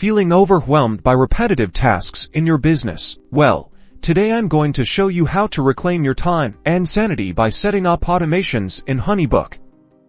Feeling overwhelmed by repetitive tasks in your business? Well, today I'm going to show you how to reclaim your time and sanity by setting up automations in HoneyBook.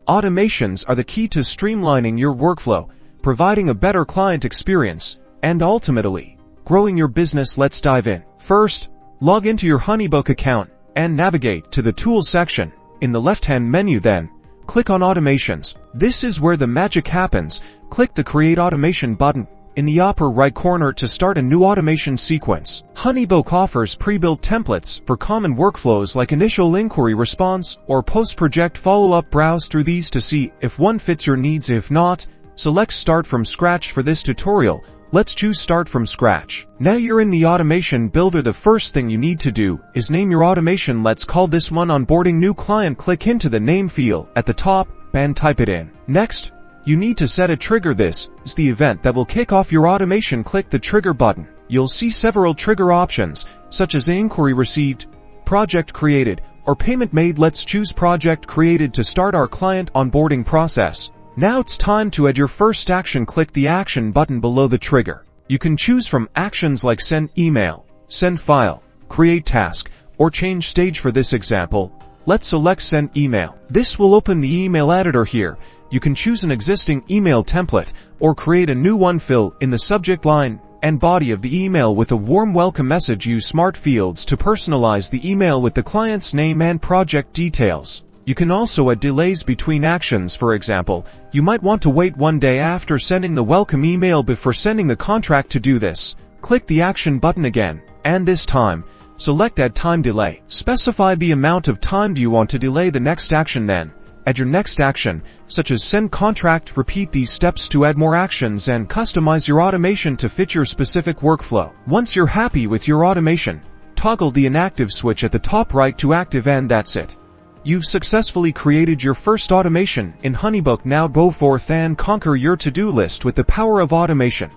Automations are the key to streamlining your workflow, providing a better client experience, and ultimately, growing your business. Let's dive in. First, log into your HoneyBook account and navigate to the Tools section. In the left-hand menu then, click on Automations. This is where the magic happens. Click the Create Automation button in the upper right corner to start a new automation sequence. HoneyBook offers pre-built templates for common workflows like initial inquiry response or post-project follow-up. Browse through these to see if one fits your needs. If not, select Start from Scratch. For this tutorial, let's choose Start from Scratch. Now you're in the automation builder. The first thing you need to do is name your automation. Let's call this one Onboarding New Client. Click into the name field at the top and type it in. Next, you need to set a trigger. This is the event that will kick off your automation. Click the Trigger button. You'll see several trigger options, such as Inquiry Received, Project Created, or Payment Made. Let's choose Project Created to start our client onboarding process. Now it's time to add your first action. Click the Action button below the trigger. You can choose from actions like Send Email, Send File, Create Task, or Change Stage. For this example, let's select Send Email. This will open the email editor here. You can choose an existing email template or create a new one. Fill in the subject line and body of the email with a warm welcome message. Use smart fields to personalize the email with the client's name and project details. You can also add delays between actions. For example, you might want to wait 1 day after sending the welcome email before sending the contract. To do this, click the Action button again, and this time, select Add Time Delay. Specify the amount of time you want to delay the next action, then add your next action, such as Send Contract. Repeat these steps to add more actions and customize your automation to fit your specific workflow. Once you're happy with your automation, toggle the inactive switch at the top right to active, and that's it. You've successfully created your first automation in HoneyBook. Now go forth and conquer your to-do list with the power of automation.